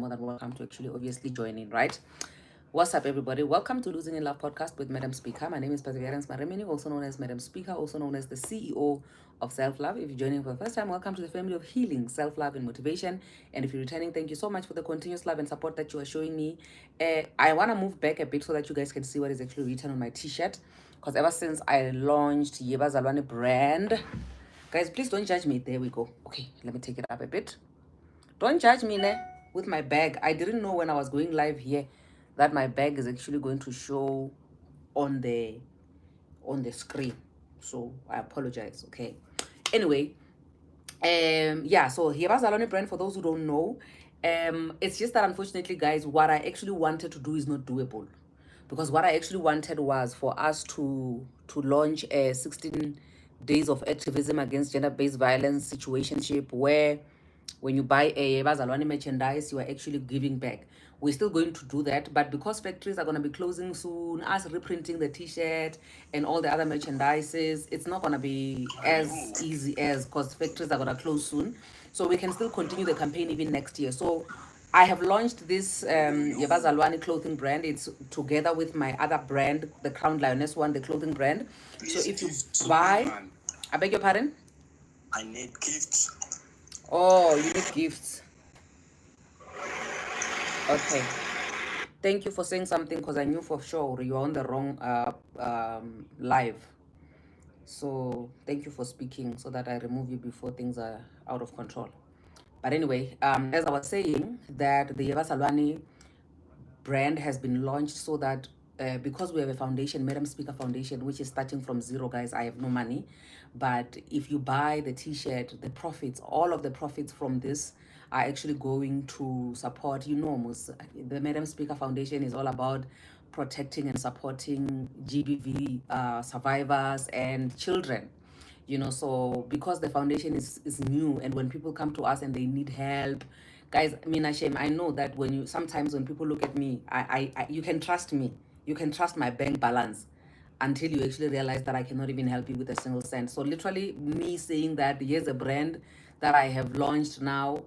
more than welcome to actually obviously join in, right? What's up, everybody? Welcome to Losing in Love podcast with Madam Speaker. My name is Perseverance Maremini, also known as Madam Speaker, also known as the CEO of Self Love. If you're joining for the first time, welcome to the family of healing, self love, and motivation. And if you're returning, thank you so much for the continuous love and support that you are showing me. I want to move back a bit so that you guys can see what is actually written on my t shirt. Because ever since I launched Yeba Zalwane brand, guys, please don't judge me. There we go. Okay, let me take it up a bit. Don't judge me with my bag. I didn't know when I was going live here that my bag is actually going to show on the screen. So I apologize, okay? Anyway, yeah, so Hiba Zalone brand, for those who don't know, it's just that unfortunately, guys, what I actually wanted to do is not doable. Because what I actually wanted was for us to launch a 16 days of activism against gender-based violence situationship, where when you buy a Bazalwane merchandise, you are actually giving back. We're still going to do that, but because factories are going to be closing soon, us reprinting the t-shirt and all the other merchandises, it's not going to be as easy as, because factories are going to close soon. So we can still continue the campaign even next year. So I have launched this Yebazalwane clothing brand. It's together with my other brand, the Crown Lioness one, the clothing brand. So if you buy, I beg your pardon? I need gifts. Oh, you need gifts. Okay. Thank you for saying something, because I knew for sure you're on the wrong live. So thank you for speaking so that I remove you before things are out of control. But anyway, as I was saying, that the Yeba Salwani brand has been launched so that because we have a foundation, Madam Speaker Foundation, which is starting from zero, guys. I have no money, but if you buy the t-shirt, the profits, all of the profits from this are actually going to support, the Madam Speaker Foundation is all about protecting and supporting GBV survivors and children. So because the foundation is new, and when people come to us and they need help, guys, Mina Shem, I know that sometimes when people look at me, you can trust me, you can trust my bank balance, until you actually realize that I cannot even help you with a single cent. So literally me saying that here's a brand that I have launched now,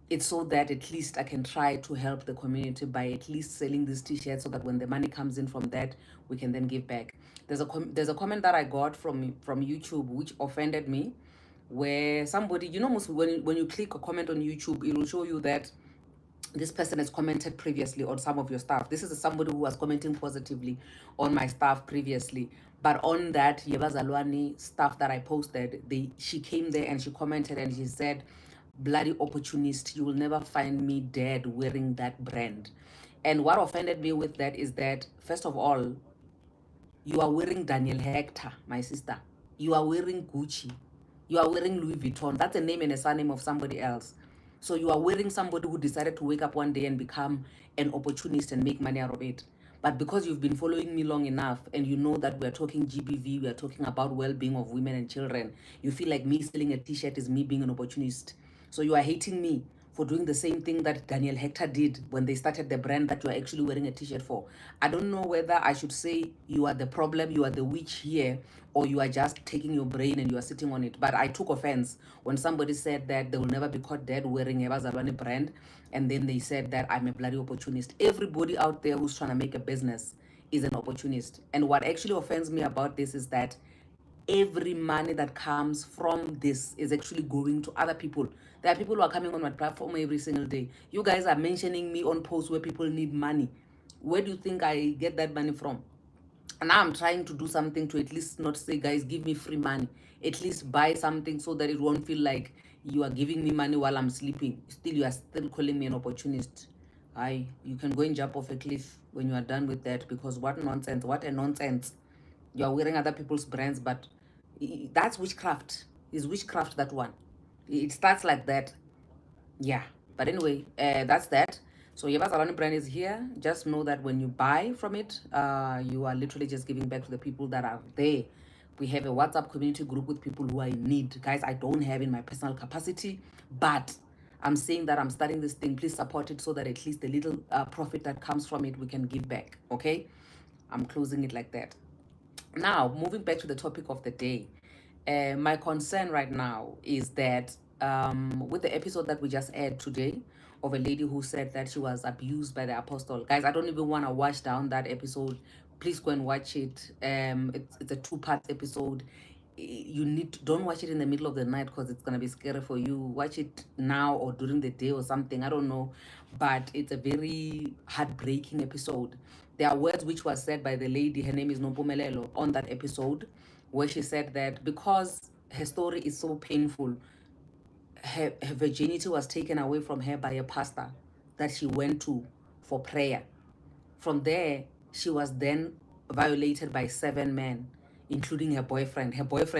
it's so that at least I can try to help the community by at least selling these t-shirts, so that when the money comes in from that, we can then give back. There's a comment that I got from YouTube which offended me, where somebody, most when you click a comment on YouTube, it will show you that this person has commented previously on some of your stuff. This is somebody who was commenting positively on my stuff previously, but on that Yeba Zalwane stuff that I posted, she came there and she commented and she said, "Bloody opportunist, you will never find me dead wearing that brand." And what offended me with that is that, first of all, you are wearing Daniel Hector, my sister. You are wearing Gucci. You are wearing Louis Vuitton. That's a name and a surname of somebody else. So you are wearing somebody who decided to wake up one day and become an opportunist and make money out of it. But because you've been following me long enough, and you know that we're talking GBV, we're talking about well-being of women and children, you feel like me selling a t-shirt is me being an opportunist. So you are hating me for doing the same thing that Daniel Hector did when they started the brand that you are actually wearing a t-shirt for. I don't know whether I should say you are the problem, you are the witch here, or you are just taking your brain and you are sitting on it. But I took offense when somebody said that they will never be caught dead wearing a Bazalwane brand, and then they said that I'm a bloody opportunist. Everybody out there who's trying to make a business is an opportunist. And what actually offends me about this is that every money that comes from this is actually going to other people. There are people who are coming on my platform every single day. You guys are mentioning me on posts where people need money. Where do you think I get that money from? And now I'm trying to do something to at least not say, guys, give me free money. At least buy something so that it won't feel like you are giving me money while I'm sleeping. Still, you are still calling me an opportunist. You can go and jump off a cliff when you are done with that, because what nonsense, what a nonsense. You are wearing other people's brands, but that's witchcraft. Is witchcraft, that one. It starts like that. Yeah, but anyway, that's that. So Yeba Zalwane brand is here. Just know that when you buy from it, you are literally just giving back to the people that are there. We have a WhatsApp community group with people who are in need. Guys, I don't have in my personal capacity, but I'm saying that I'm starting this thing. Please support it so that at least the little profit that comes from it, we can give back, okay? I'm closing it like that. Now, moving back to the topic of the day, my concern right now is that with the episode that we just aired today of a lady who said that she was abused by the apostle. Guys, I don't even want to watch down that episode. Please go and watch it. It's a two-part episode. You need to, don't watch it in the middle of the night because it's gonna be scary for you. Watch it now or during the day or something. I don't know, but it's a very heartbreaking episode. There are words which was said by the lady. Her name is Nompumelelo on that episode, where she said that because her story is so painful, her virginity was taken away from her by a pastor that she went to for prayer. From there, she was then violated by 7 men, including her boyfriend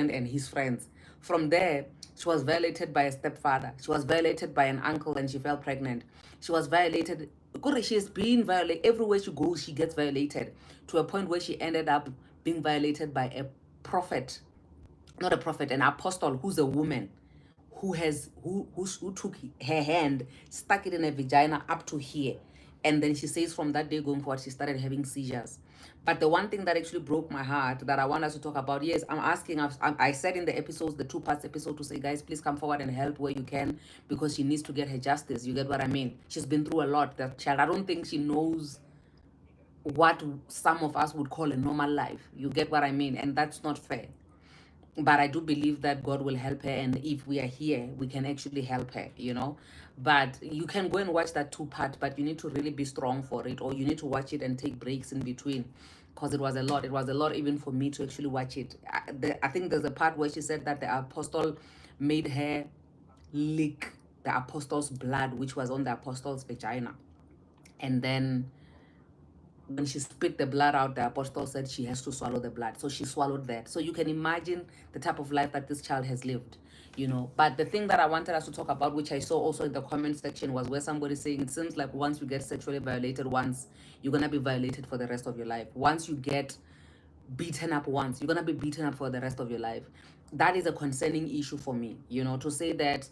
and his friends. From there, she was violated by a stepfather. She was violated by an uncle and she fell pregnant. She was violated. She's been violated. Everywhere she goes, she gets violated to a point where she ended up being violated by a prophet, not a prophet, an apostle who's a woman who took her hand, stuck it in her vagina up to here, and then she says from that day going forward she started having seizures. But the one thing that actually broke my heart that I want us to talk about, yes, I'm asking, I said in the episodes, the two-part episode, to say, guys, please come forward and help where you can, because she needs to get her justice. You get what I mean? She's been through a lot, that child. I don't think she knows what some of us would call a normal life. You get what I mean? And that's not fair. But I do believe that God will help her, and if we are here, we can actually help her, you know. But you can go and watch that two-part, but you need to really be strong for it, or you need to watch it and take breaks in between, because it was a lot. It was a lot even for me to actually watch it. I think there's a part where she said that the apostle made her lick the apostle's blood, which was on the apostle's vagina, and then when she spit the blood out, the apostle said she has to swallow the blood. So she swallowed that. So you can imagine the type of life that this child has lived, you know. But the thing that I wanted us to talk about, which I saw also in the comment section, was where somebody saying it seems like once you get sexually violated once, you're going to be violated for the rest of your life. Once you get beaten up once, you're going to be beaten up for the rest of your life. That is a concerning issue for me, you know, to say that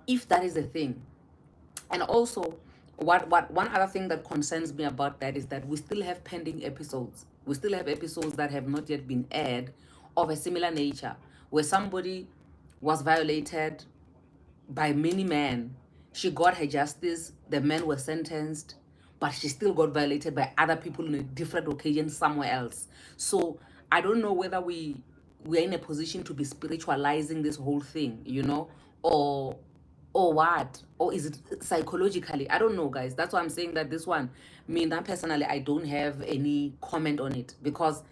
if that is a thing. And also, what one other thing that concerns me about that is that we still have pending episodes. We still have episodes that have not yet been aired of a similar nature, where somebody was violated by many men. She got her justice, the men were sentenced, but she still got violated by other people on a different occasion somewhere else. So I don't know whether we're in a position to be spiritualizing this whole thing, you know, or what, or is it psychologically? I don't know, guys. That's why I'm saying that this one, me now personally, I don't have any comment on it, because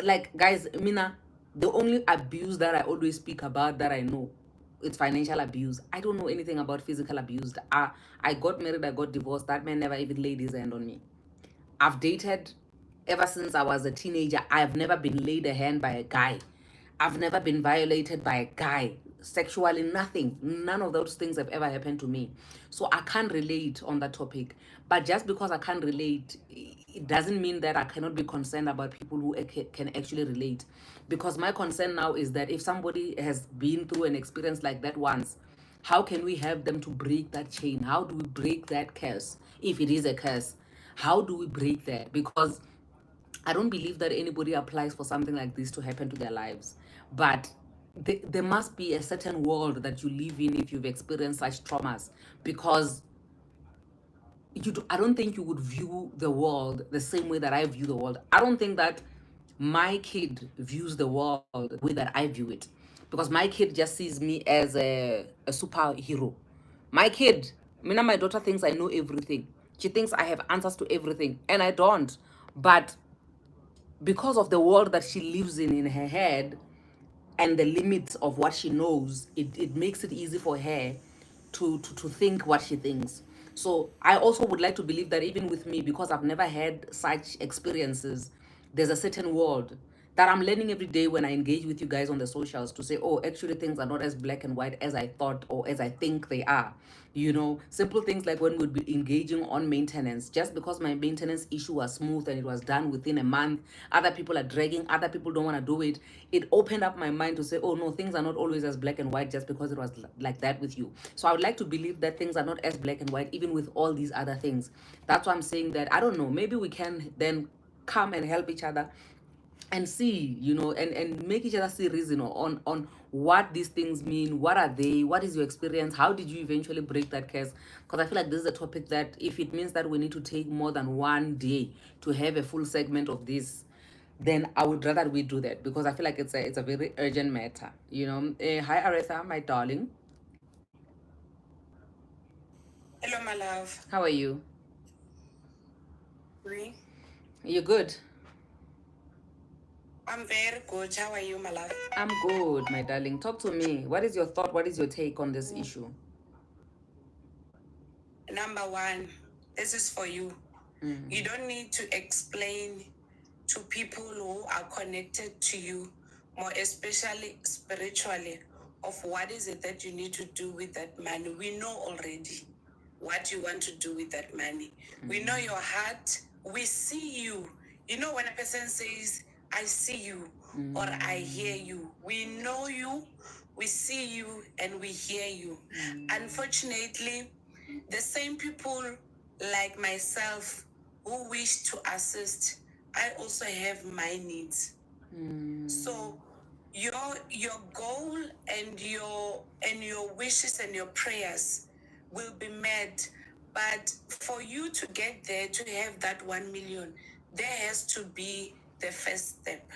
like, guys, Mina, the only abuse that I always speak about that I know, it's financial abuse. I don't know anything about physical abuse. I got married, I got divorced. That man never even laid his hand on me. I've dated ever since I was a teenager. I've never been laid a hand by a guy. I've never been violated by a guy sexually, nothing. None of those things have ever happened to me. So I can't relate on that topic. But just because I can't relate, it doesn't mean that I cannot be concerned about people who can actually relate. Because my concern now is that if somebody has been through an experience like that once, how can we help them to break that chain? How do we break that curse, if it is a curse? How do we break that? Because I don't believe that anybody applies for something like this to happen to their lives. But there must be a certain world that you live in if you've experienced such traumas. Because I don't think you would view the world the same way that I view the world. I don't think that my kid views the world the way that I view it. Because my kid just sees me as a superhero. My kid, my daughter thinks I know everything. She thinks I have answers to everything, and I don't. But because of the world that she lives in her head, and the limits of what she knows, it makes it easy for her to think what she thinks. So I also would like to believe that even with me, because I've never had such experiences, there's a certain world that I'm learning every day when I engage with you guys on the socials, to say, oh, actually things are not as black and white as I thought or as I think they are. You know, simple things like when we'd be engaging on maintenance, just because my maintenance issue was smooth and it was done within a month, other people are dragging, other people don't want to do it. It opened up my mind to say, oh no, things are not always as black and white just because it was like that with you. So I would like to believe that things are not as black and white even with all these other things. That's why I'm saying that, I don't know, maybe we can then come and help each other and see, you know, and make each other see reason on what these things mean. What are they? What is your experience? How did you eventually break that curse? Because I feel like this is a topic that, if it means that we need to take more than one day to have a full segment of this, then I would rather we do that, because I feel like it's a very urgent matter, you know. Hi Aretha, my darling. Hello, my love. How are you? Bree. You good? I'm very good. How are you, my love? I'm good, my darling. Talk to me. What is your thought? What is your take on this issue? Number one, this is for you. You don't need to explain to people who are connected to you, more especially spiritually, of what is it that you need to do with that money. We know already what you want to do with that money. We know your heart. We see you. You know, when a person says, I see you or I hear you, we know you, we see you, and we hear you. Unfortunately, the same people like myself who wish to assist, I also have my needs. So your goal and your wishes and your prayers will be met, but for you to get there, to have that 1 million, there has to be the first step.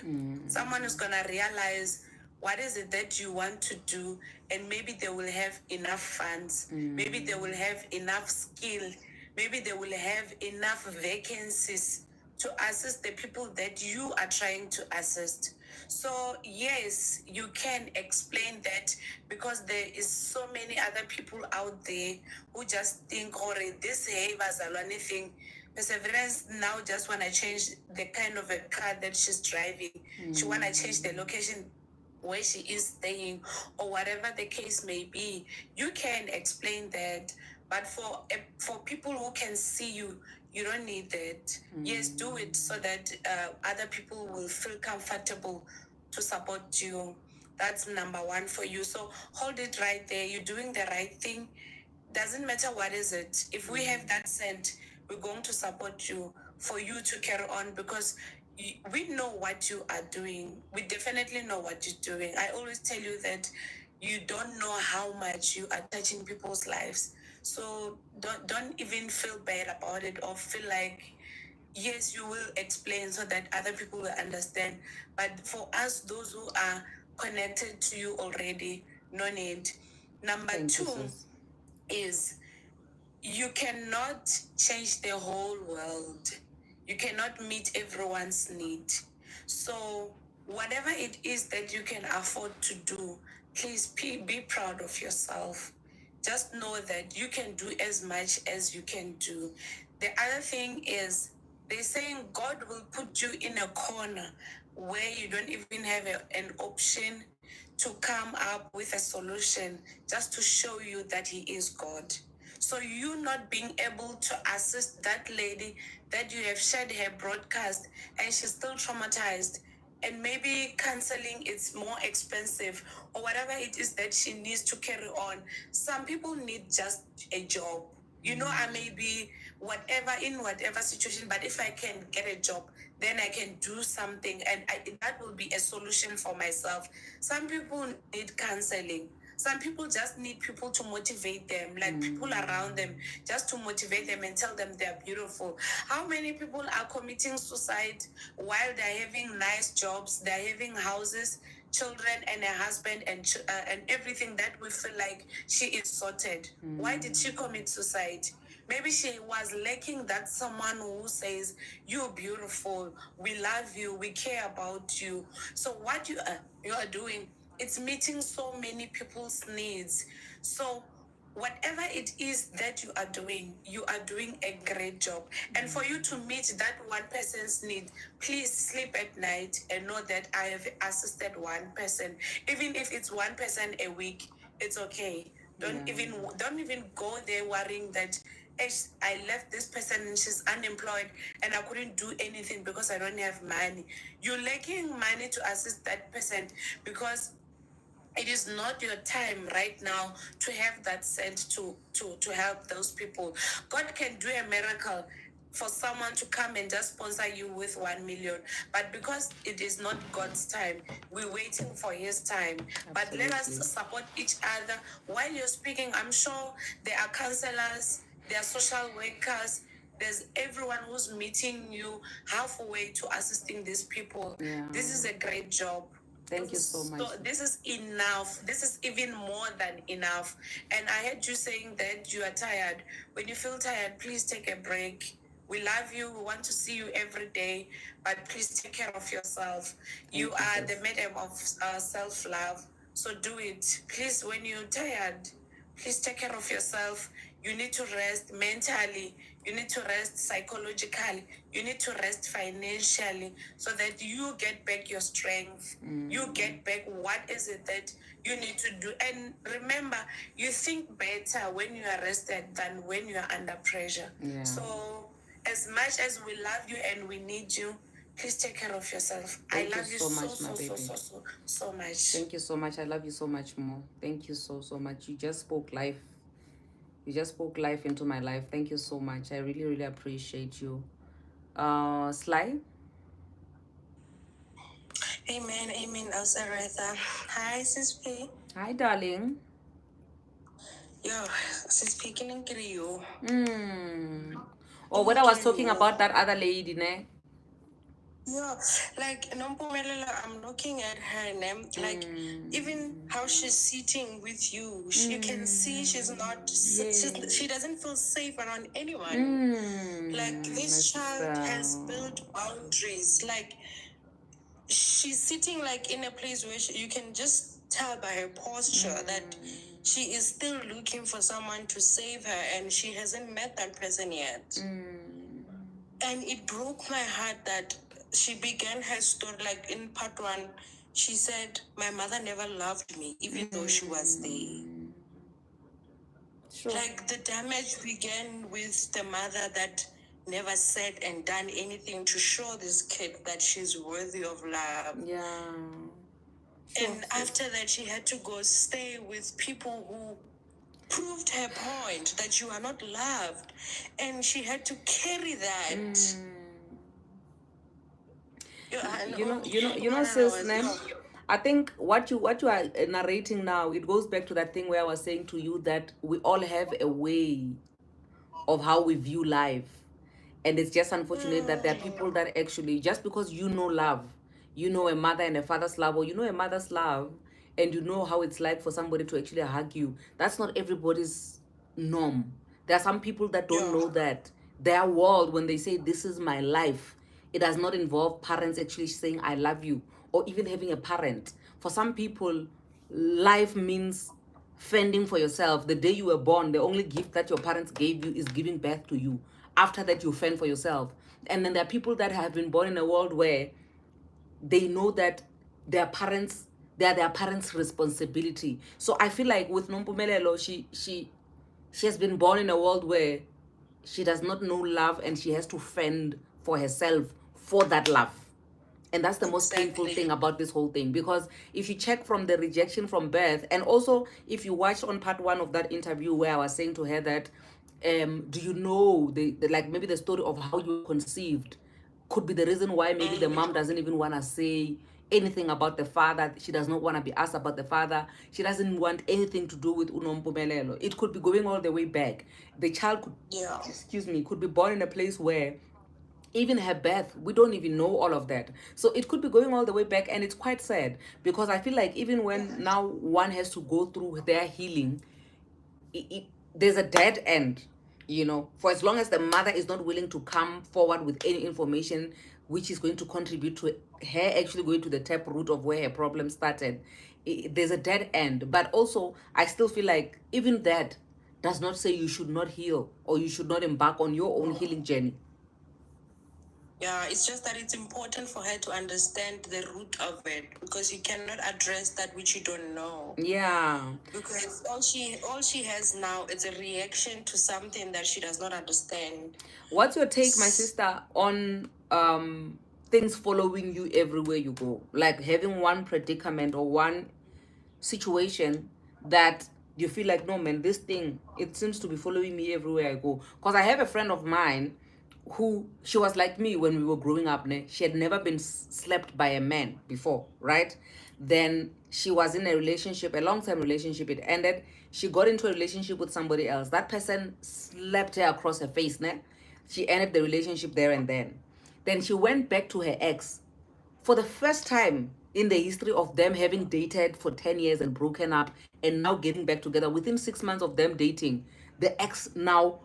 Someone is gonna realize what is it that you want to do, and maybe they will have enough funds, maybe they will have enough skill, maybe they will have enough vacancies to assist the people that you are trying to assist. So yes, you can explain that, because there is so many other people out there who just think, oh, this hey bazalwane thing. Perseverance now just want to change the kind of a car that she's driving. She want to change the location where she is staying, or whatever the case may be. You can explain that, but for people who can see you, you don't need that. Yes, do it so that other people will feel comfortable to support you. That's number one for you. So hold it right there. You're doing the right thing. Doesn't matter what is it. If we have that cent, we're going to support you for you to carry on, because we know what you are doing. We definitely know what you're doing. I always tell you that you don't know how much you are touching people's lives. So don't even feel bad about it, or feel like, yes, you will explain so that other people will understand. But for us, those who are connected to you already, no need. Number Thank you, two sis. is, you cannot change the whole world. You cannot meet everyone's need. So whatever it is that you can afford to do, please be proud of yourself. Just know that you can do as much as you can do. The other thing is, they're saying God will put you in a corner where you don't even have an option to come up with a solution, just to show you that He is God. So you not being able to assist that lady that you have shared her broadcast, and she's still traumatized, and maybe counseling is more expensive, or whatever it is that she needs to carry on. Some people need just a job. You know, I may be whatever, in whatever situation, but if I can get a job, then I can do something, and that will be a solution for myself. Some people need counseling. Some people just need people to motivate them, like people around them, just to motivate them and tell them they're beautiful. How many people are committing suicide while they're having nice jobs, they're having houses, children, and a husband, and everything that we feel like she is sorted? Why did she commit suicide? Maybe she was lacking that someone who says, you're beautiful, we love you, we care about you. So what you are doing, it's meeting so many people's needs. So whatever it is that you are doing a great job. And for you to meet that one person's need, please sleep at night and know that I have assisted one person. Even if it's one person a week, it's okay. Don't even go there worrying that, I left this person and she's unemployed and I couldn't do anything because I don't have money. You're lacking money to assist that person, because it is not your time right now to have that sent to help those people. God can do a miracle for someone to come and just sponsor you with 1 million. But because it is not God's time, we're waiting for His time. But let us support each other. While you're speaking, I'm sure there are counselors, there are social workers, there's everyone who's meeting you halfway to assisting these people. Yeah. This is a great job. Thank you so much. So this is enough. This is even more than enough. And I heard you saying that you are tired. When you feel tired, please take a break. We love you. We want to see you every day, but please take care of yourself. You are the medium of self-love. So do it. Please, when you're tired, please take care of yourself. You need to rest mentally. You need to rest psychologically. You need to rest financially so that you get back your strength. You get back what is it that you need to do. And remember, you think better when you are rested than when you are under pressure. Yeah. So as much as we love you and we need you, please take care of yourself. I love you so much, so much. Thank you so much. I love you so much more. Thank you so much. You just spoke life. You just spoke life into my life. Thank you so much. I really, really appreciate you. Sly? Amen, amen, Aretha. Hi, Sis P. Hi, darling. Yo, Sis P, can I get you? Oh, what I was talking about that other lady, ne? Yeah, like Nompumelela, I'm looking at her name, like even how she's sitting with you, you can see she's not, she doesn't feel safe around anyone. Like this child has built boundaries. Like she's sitting like in a place where you can just tell by her posture that she is still looking for someone to save her, and she hasn't met that person yet. And it broke my heart that she began her story, like in part 1, she said, my mother never loved me, even though she was there. Sure. Like the damage began with the mother that never said and done anything to show this kid that she's worthy of love. Yeah. Sure. And after that, she had to go stay with people who proved her point that you are not loved, and she had to carry that. You know, sis, I think what you are narrating now, it goes back to that thing where I was saying to you that we all have a way of how we view life, and it's just unfortunate that there are people that actually, just because you know love, you know a mother and a father's love, or you know a mother's love, and you know how it's like for somebody to actually hug you, that's not everybody's norm. There are some people that don't know that their world, when they say this is my life, it does not involve parents actually saying I love you, or even having a parent. For some people, life means fending for yourself. The day you were born, the only gift that your parents gave you is giving birth to you. After that, you fend for yourself. And then there are people that have been born in a world where they know that they are their parents' responsibility. So I feel like with Nompumelelo, she has been born in a world where she does not know love, and she has to fend for herself for that love. And that's the most painful thing about this whole thing, because if you check from the rejection from birth, and also if you watched on part 1 of that interview where I was saying to her that do you know the like maybe the story of how you were conceived could be the reason why maybe the mom doesn't even want to say anything about the father. She does not want to be asked about the father. She doesn't want anything to do with Unompumelelo. It could be going all the way back. The child could, could be born in a place where even her birth, we don't even know all of that. So it could be going all the way back, and it's quite sad, because I feel like even when now one has to go through their healing, there's a dead end, for as long as the mother is not willing to come forward with any information which is going to contribute to her actually going to the tap root of where her problem started, there's a dead end. But also, I still feel like even that does not say you should not heal, or you should not embark on your own healing journey. Yeah, it's just that it's important for her to understand the root of it, because you cannot address that which you don't know. Yeah. Because all she has now is a reaction to something that she does not understand. What's your take, my sister, on things following you everywhere you go? Like having one predicament or one situation that you feel like, no man, this thing, it seems to be following me everywhere I go. Because I have a friend of mine who, she was like me when we were growing up, ne? She had never been slept by a man before, right? Then she was in a relationship, a long-term relationship. It ended. She got into a relationship with somebody else. That person slapped her across her face, ne? She ended the relationship there and then. Then she went back to her ex for the first time in the history of them having dated for 10 years and broken up and now getting back together. Within 6 months of them dating, the ex now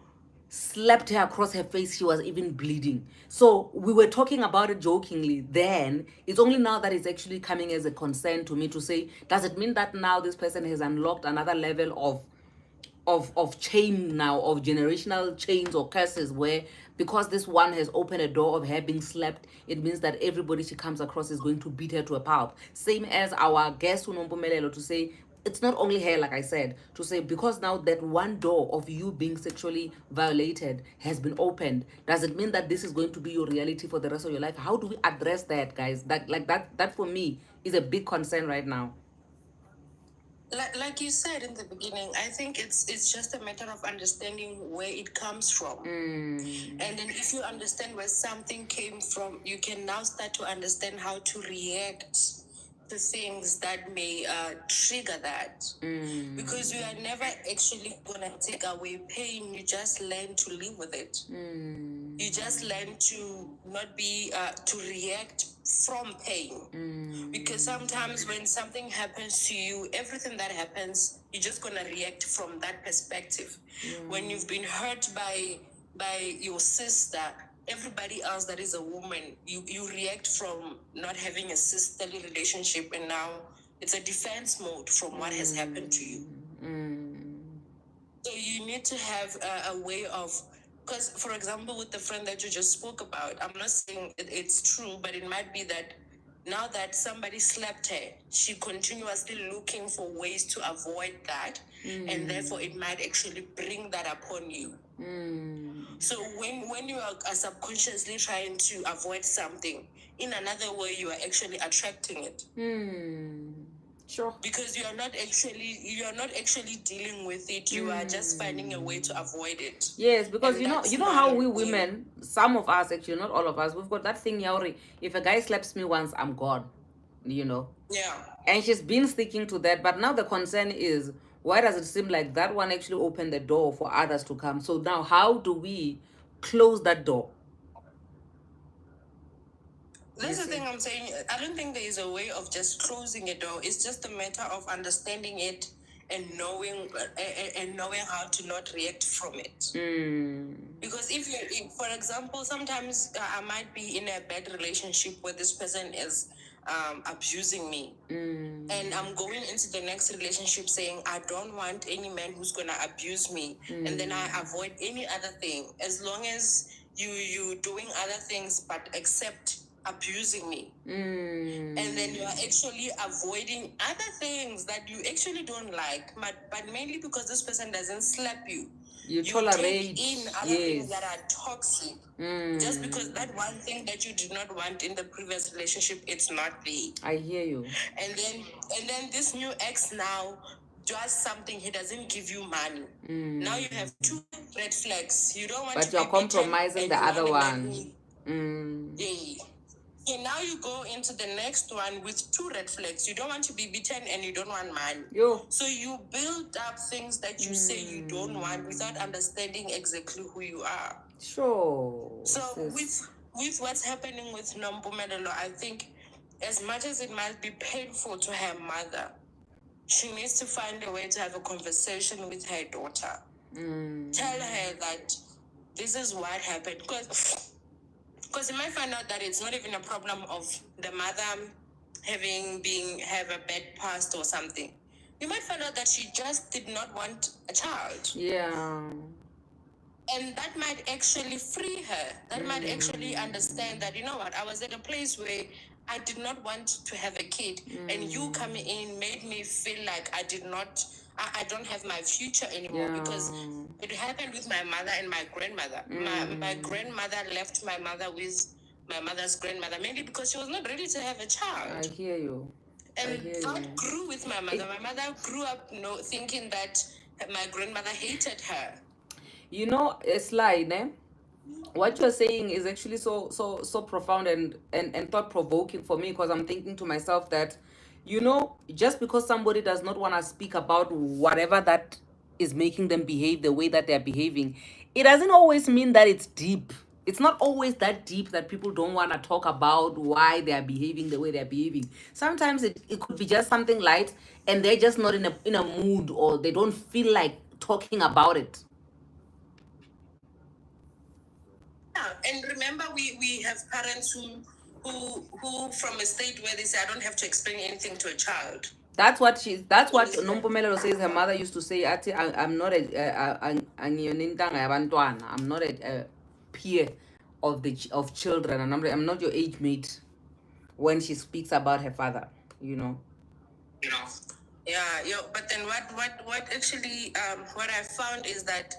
slapped her across her face. She was even bleeding. So we were talking about it jokingly then. It's only now that it's actually coming as a concern to me to say, does it mean that now this person has unlocked another level of chain now, of generational chains or curses, where because this one has opened a door of her being slapped, it means that everybody she comes across is going to beat her to a pulp? Same as our guest Unompumelelo, to say it's not only her, like I said, to say because now that one door of you being sexually violated has been opened, does it mean that this is going to be your reality for the rest of your life? How do we address that, guys? That for me is a big concern right now. Like you said in the beginning, I think it's just a matter of understanding where it comes from. And then if you understand where something came from, you can now start to understand how to react to things that may trigger that. Because you are never actually going to take away pain. You just learn to live with it. You just learn to not be, to react from pain. Because sometimes when something happens to you, everything that happens, you're just going to react from that perspective. When you've been hurt by your sister, everybody else that is a woman, you react from not having a sisterly relationship, and now it's a defense mode from what has happened to you. So you need to have a way of, because for example, with the friend that you just spoke about, I'm not saying it's true, but it might be that now that somebody slapped her, she continuously looking for ways to avoid that, and therefore it might actually bring that upon you. So when you are subconsciously trying to avoid something, in another way you are actually attracting it. Sure. Because you are not actually dealing with it. You are just finding a way to avoid it. Yes, because And you know, that's you know not how a we way. women, some of us actually, not all of us, we've got that thing, Yauri. If a guy slaps me once, I'm gone. You know. Yeah. And she's been sticking to that. But now the concern is, why does it seem like that one actually opened the door for others to come? So now, how do we close that door? That's the thing I'm saying. I don't think there is a way of just closing a door. It's just a matter of understanding it and knowing how to not react from it. Because if, for example, sometimes I might be in a bad relationship where this person is abusing me. And I'm going into the next relationship saying, I don't want any man who's going to abuse me. And then I avoid any other thing. As long as you doing other things, but accept abusing me. And then you are actually avoiding other things that you actually don't like, but mainly because this person doesn't slap you. You tolerate, take in other things that are toxic. Just because that one thing that you did not want in the previous relationship, it's not there. I hear you. And then this new ex now does something. He doesn't give you money. Now you have two red flags. You don't want But to you're be beaten, compromising and the you other want a man one. who- Yeah. So now you go into the next one with two red flags. You don't want to be beaten and you don't want money. Yo. So you build up things that you say you don't want without understanding exactly who you are. Sure. So with what's happening with Nompumelelo, I think as much as it might be painful to her mother, she needs to find a way to have a conversation with her daughter. Tell her that this is what happened. Because you might find out that it's not even a problem of the mother have a bad past or something. You might find out that she just did not want a child. Yeah. And that might actually free her. That might actually understand that, you know what, I was at a place where I did not want to have a kid. And you coming in made me feel like I don't have my future anymore. Yeah. Because it happened with my mother and my grandmother. My grandmother left my mother with my mother's grandmother, mainly because she was not ready to have a child. I hear you. And that grew with my mother. My mother grew up thinking that my grandmother hated her. You know, Sly, ne? what you're saying is actually so profound and thought-provoking for me, because I'm thinking to myself that, just because somebody does not want to speak about whatever that is making them behave the way that they're behaving, it doesn't always mean that it's deep. It's not always that deep that people don't want to talk about why they're behaving the way they're behaving. Sometimes it could be just something light, and they're just not in a mood, or they don't feel like talking about it. Yeah, and remember, we have parents who from a state where they say, I don't have to explain anything to a child. That's what Understand? Nompumelelo says her mother used to say. I'm not I'm not a peer of children, and I'm not your age mate, when she speaks about her father. You know. You know. Yeah. But then what actually what I found is that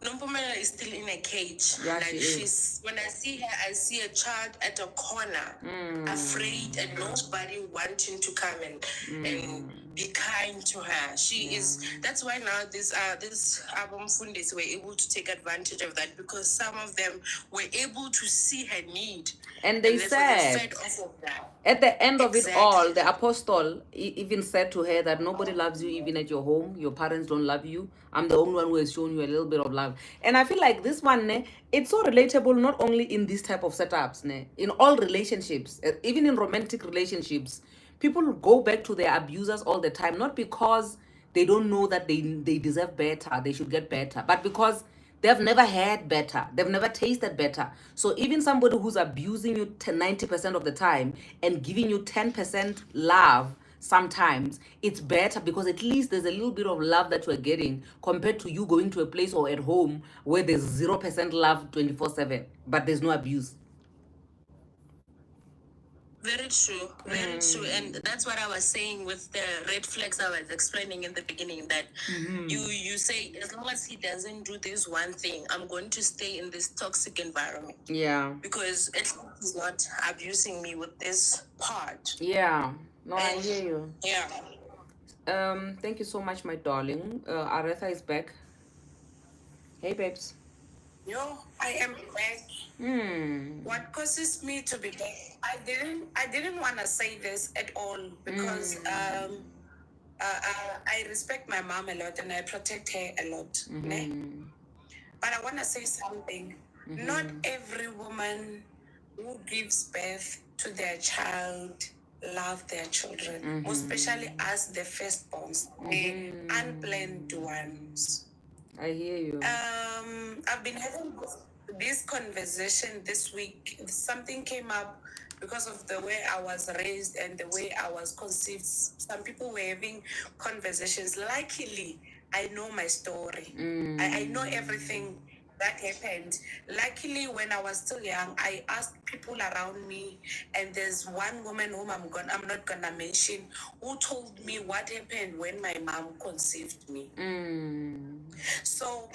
Nompomela is still in a cage. Yeah, Like she is. when I see her, I see a child at a corner, afraid, and nobody wanting to come and be kind to her. She is. That's why now these album fundis were able to take advantage of that, because some of them were able to see her need, And they therefore they said, fed off of that. at the end of it all, Exactly. the apostle even said to her that nobody loves you even at your home. Your parents don't love you. I'm the only one who has shown you a little bit of love. And I feel like this one, it's so relatable, not only in this type of setups, in all relationships, even in romantic relationships. People go back to their abusers all the time, not because they don't know that they deserve better, they should get better, but because they've never had better, they've never tasted better. So even somebody who's abusing you 90% of the time and giving you 10% love, sometimes it's better, because at least there's a little bit of love that you're getting, compared to you going to a place or at home where there's 0% love 24/7, but there's no abuse. Very true, very true, and that's what I was saying with the red flags I was explaining in the beginning. That you say, as long as he doesn't do this one thing, I'm going to stay in this toxic environment. Yeah. Because at least he's not abusing me with this part. Yeah. No, I And hear you. yeah, Thank you so much, my darling. Aretha is back. Hey, babes. I am back. What causes me to be back? I didn't want to say this at all, because I respect my mom a lot and I protect her a lot. Ne? But I want to say something. Not every woman who gives birth to their child love their children, most especially as the firstborns, the unplanned ones. I hear you. I've been having this conversation this week. Something came up because of the way I was raised and the way I was conceived. Some people were having conversations. Luckily, I know my story. I know everything that happened. Luckily, when I was still young, I asked people around me, and there's one woman whom I'm not gonna mention, who told me what happened when my mom conceived me. So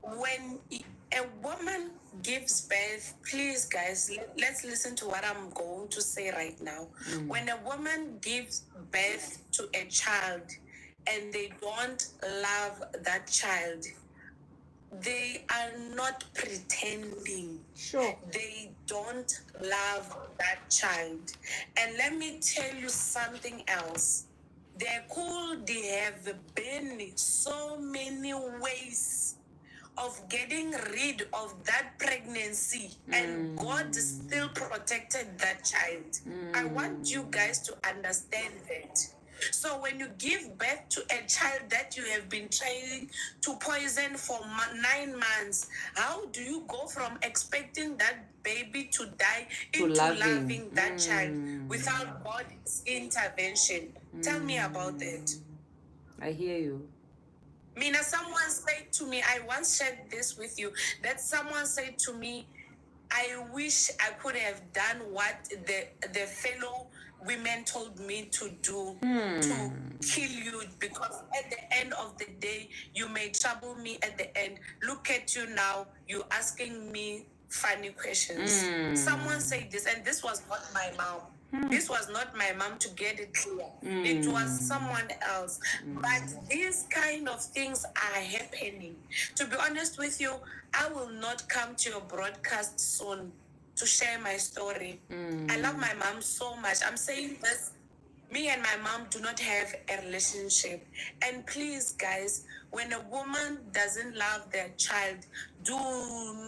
when a woman gives birth, please guys, let's listen to what I'm going to say right now. When a woman gives birth to a child and they don't love that child, they are not pretending. Sure. They don't love that child. And let me tell you something else. There could have been so many ways of getting rid of that pregnancy, and God still protected that child. I want you guys to understand that. So when you give birth to a child that you have been trying to poison for 9 months, how do you go from expecting that baby to die To into loving. loving that child without God's intervention? Tell me about that. I hear you. Mina, someone said to me, I once shared this with you, that someone said to me, I wish I could have done what the fellow women told me to do, to kill you, because at the end of the day, you may trouble me at the end. Look at you now, you asking me funny questions. Someone said this, and this was not my mom. This was not my mom, to get it clear. It was someone else. But these kind of things are happening. To be honest with you, I will not come to your broadcast soon to share my story. I love my mom so much. I'm saying this, me and my mom do not have a relationship. And please, guys, when a woman doesn't love their child, do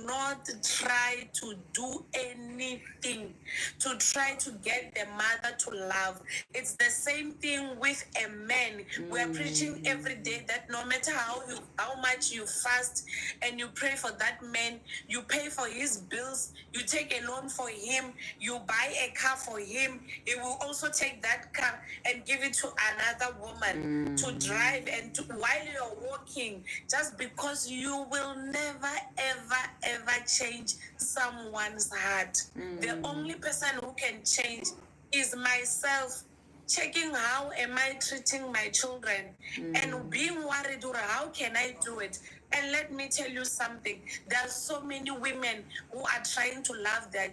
not try to do anything to try to get the mother to love. It's the same thing with a man. We're preaching every day that no matter how much you fast and you pray for that man, you pay for his bills, you take a loan for him, you buy a car for him, he will also take that car and give it to another woman to drive and while you're walking, just because you will never ever change someone's heart. The only person who can change is myself, checking how am I treating my children and being worried, or how can I do it? And let me tell you something, there are so many women who are trying to love their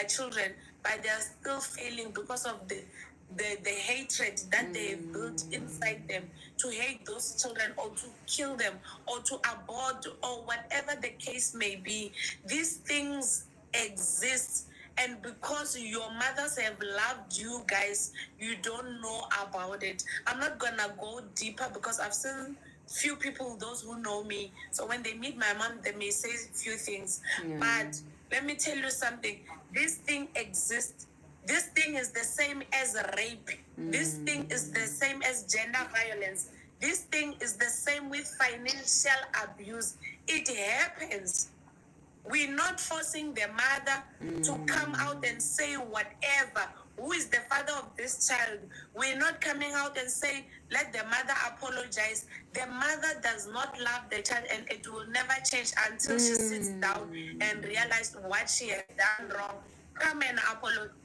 children, but they are still failing because of the hatred that they have built inside them, to hate those children or to kill them or to abort or whatever the case may be. These things exist, and because your mothers have loved you guys, you don't know about it. I'm not gonna go deeper because I've seen few people, those who know me, so when they meet my mom, they may say few things. But let me tell you something, this thing exists. This thing is the same as rape. This thing is the same as gender violence. This thing is the same with financial abuse. It happens. We're not forcing the mother to come out and say whatever. Who is the father of this child? We're not coming out and say, let the mother apologize. The mother does not love the child, and it will never change until she sits down and realizes what she has done wrong. Come and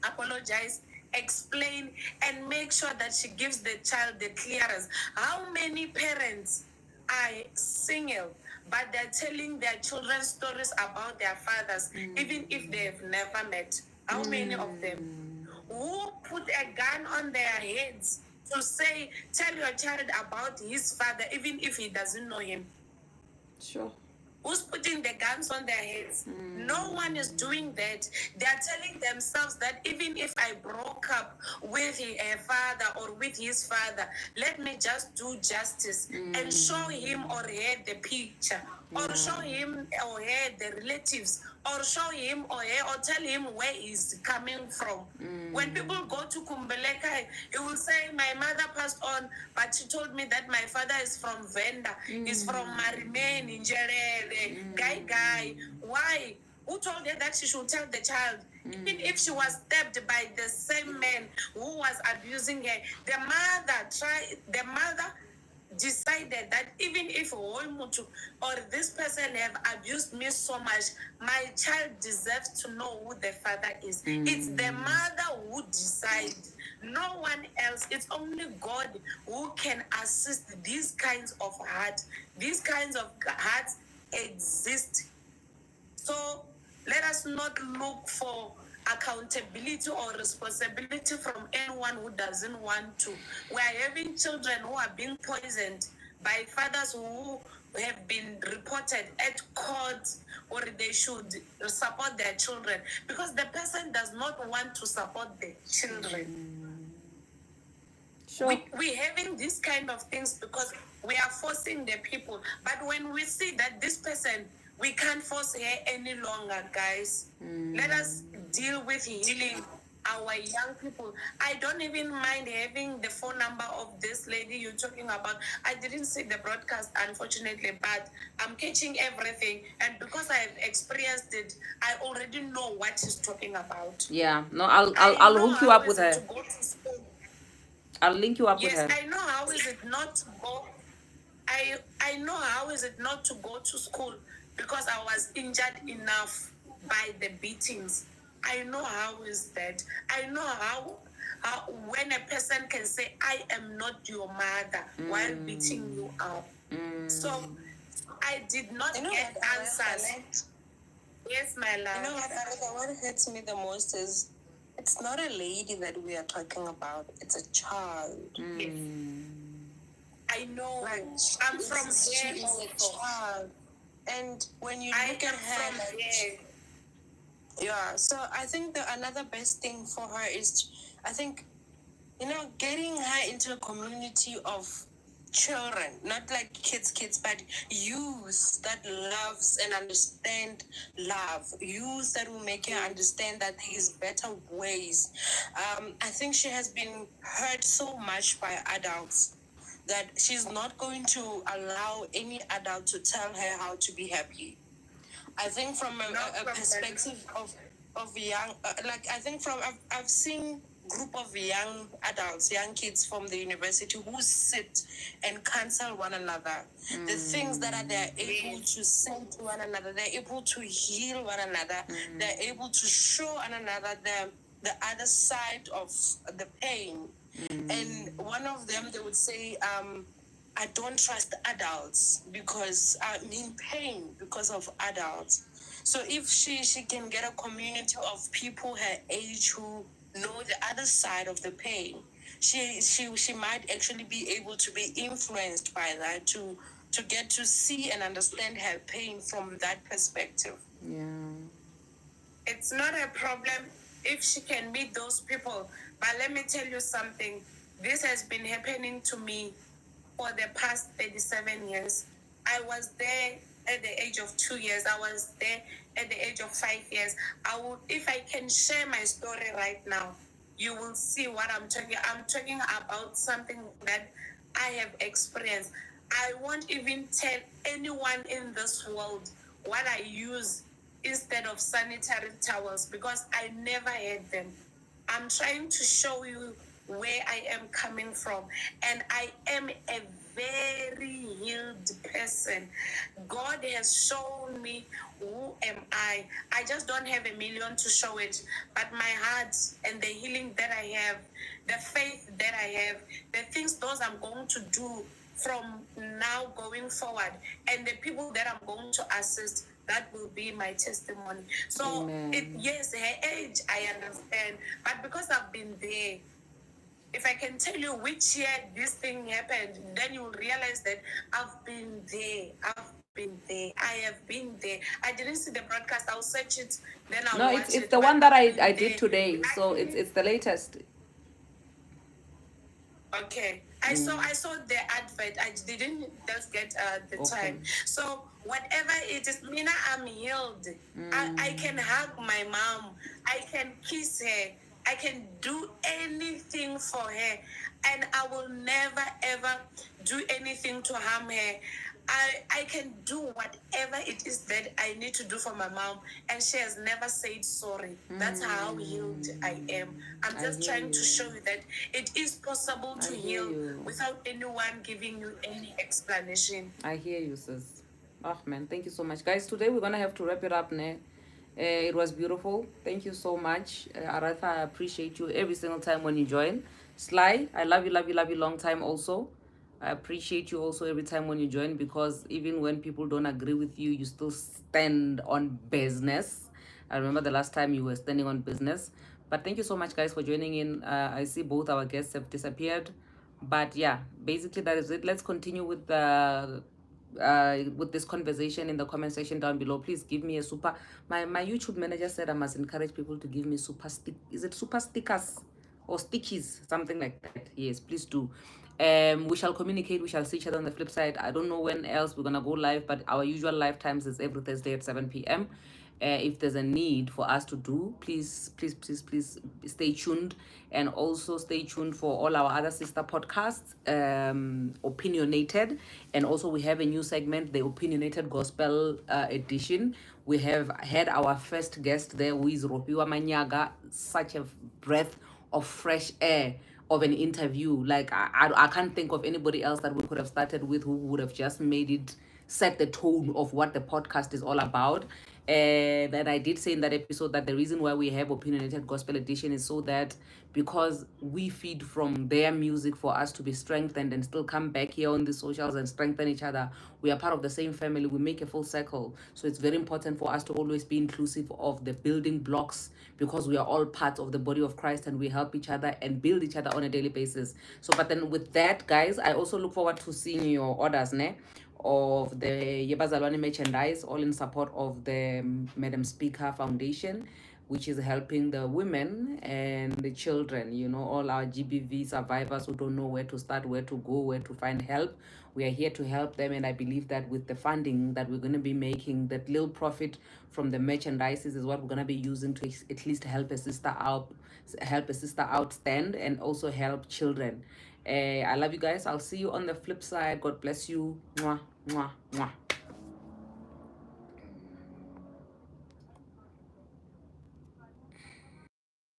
apologize, explain, and make sure that she gives the child the clearance. How many parents are single, but they're telling their children stories about their fathers, even if they've never met? How many of them? Who put a gun on their heads to say, tell your child about his father, even if he doesn't know him? Sure. Who's putting the guns on their heads? No one is doing that. They are telling themselves that even if I broke up with a father or with his father, let me just do justice and show him or her the picture, or show him or her the relatives, or show him or her, or tell him where he's coming from. When people go to Kumbeleka, he will say, my mother passed on, but she told me that my father is from Venda, he's from Marimen, Injerere, Guy. Why? Who told her that she should tell the child? Even if she was stabbed by the same man who was abusing her, the mother decided that even if Mutu or this person have abused me so much, my child deserves to know who the father is. It's the mother who decides, no one else. It's only God who can assist these kinds of hearts. These kinds of hearts exist. So let us not look for accountability or responsibility from anyone who doesn't want to. We are having children who are being poisoned by fathers who have been reported at court, or they should support their children because the person does not want to support the children. Sure. We're having these kind of things because we are forcing the people. But when we see that this person, we can't force her any longer, guys. Let us deal with healing our young people. I don't even mind having the phone number of this lady you're talking about. I didn't see the broadcast, unfortunately, but I'm catching everything. And because I've experienced it, I already know what she's talking about. Yeah. No, I'll hook you up with her. I'll link you up with her. Yes, I know how is it not to go. I know how is it not to go to school because I was injured enough by the beatings. I know how is that. I know how when a person can say, I am not your mother while beating you up. So I did not get answers. Yes, my love. You know what, Arika, what hurts me the most is It's not a lady that we are talking about. It's a child. Yes. I know. Like, I'm from there. She is a child. And when you look at her, like, yeah. So I think the another best thing for her is, I think, getting her into a community of children, not like kids, but youth that loves and understand love, youth that will make her understand that there is better ways. I think she has been hurt so much by adults that she's not going to allow any adult to tell her how to be happy. I think from a perspective of young, I think I've seen group of young adults, young kids from the university who sit and counsel one another. The things that they're able to say to one another, they're able to heal one another, they're able to show one another the other side of the pain. And one of them, they would say, I don't trust adults because I'm in pain because of adults. So if she can get a community of people her age who know the other side of the pain, she might actually be able to be influenced by that to get to see and understand her pain from that perspective. Yeah. It's not a problem if she can meet those people. But let me tell you something. This has been happening to me for the past 37 years. I was there at the age of 2 years. I was there at the age of 5 years. If I can share my story right now, you will see what I'm talking. I'm talking about something that I have experienced. I won't even tell anyone in this world what I use instead of sanitary towels because I never had them. I'm trying to show you where I am coming from. And I am a very healed person. God has shown me who am I. I just don't have a million to show it. But my heart and the healing that I have, the faith that I have, the things those I'm going to do from now going forward, and the people that I'm going to assist, that will be my testimony. So, yes, her age, I understand. But because I've been there, if I can tell you which year this thing happened, then you will realize that I've been there. I have been there. I didn't see the broadcast. I'll search it, then I'll watch it. It's the one that I did today. So it's the latest. Okay. I saw the advert. I didn't just get the time. So whatever it is, Mina, I'm healed. I can hug my mom. I can kiss her. I can do anything for her. And I will never ever do anything to harm her. I can do whatever it is that I need to do for my mom, and she has never said sorry. That's how healed I am. I'm just trying to show you that it is possible to heal without anyone giving you any explanation. I hear you, sis. Oh man, thank you so much, guys. Today we're gonna have to wrap it up, ne? It was beautiful. Thank you so much, Aratha. I appreciate you every single time when you join. Sly, I love you long time also. I appreciate you also every time when you join, because even when people don't agree with you, you still stand on business. I remember the last time you were standing on business. But thank you so much, guys, for joining in. I see both our guests have disappeared. But yeah, basically that is it. Let's continue with this conversation in the comment section down below. Please give me a super. My YouTube manager said I must encourage people to give me super stick. Is it super stickers or stickies, something like that? Yes, please do. We shall communicate. We shall see each other on the flip side. I don't know when else we're gonna go live, but our usual live times is every Thursday at 7 p.m. If there's a need for us to do, please stay tuned, and also stay tuned for all our other sister podcasts, Opinionated, and also we have a new segment, the Opinionated Gospel edition. We have had our first guest there, who is Ropiwa Manyaga, such a breath of fresh air of an interview. Like I can't think of anybody else that we could have started with who would have just made it set the tone of what the podcast is all about. That I did say in that episode that the reason why we have Opinionated Gospel Edition is so that because we feed from their music for us to be strengthened and still come back here on the socials and strengthen each other. We are part of the same family. We make a full circle. So it's very important for us to always be inclusive of the building blocks because we are all part of the body of Christ and we help each other and build each other on a daily basis. So, but then with that, guys, I also look forward to seeing your orders, ne? Of the Yebazalwane merchandise, all in support of the Madam Speaker Foundation, which is helping the women and the children, you know, all our GBV survivors who don't know where to start, where to go, where to find help. We are here to help them, and I believe that with the funding that we're going to be making, that little profit from the merchandise is what we're going to be using to at least help a sister out stand and also help children. I love you guys. I'll see you on the flip side. God bless you. Mwah, mwah, mwah.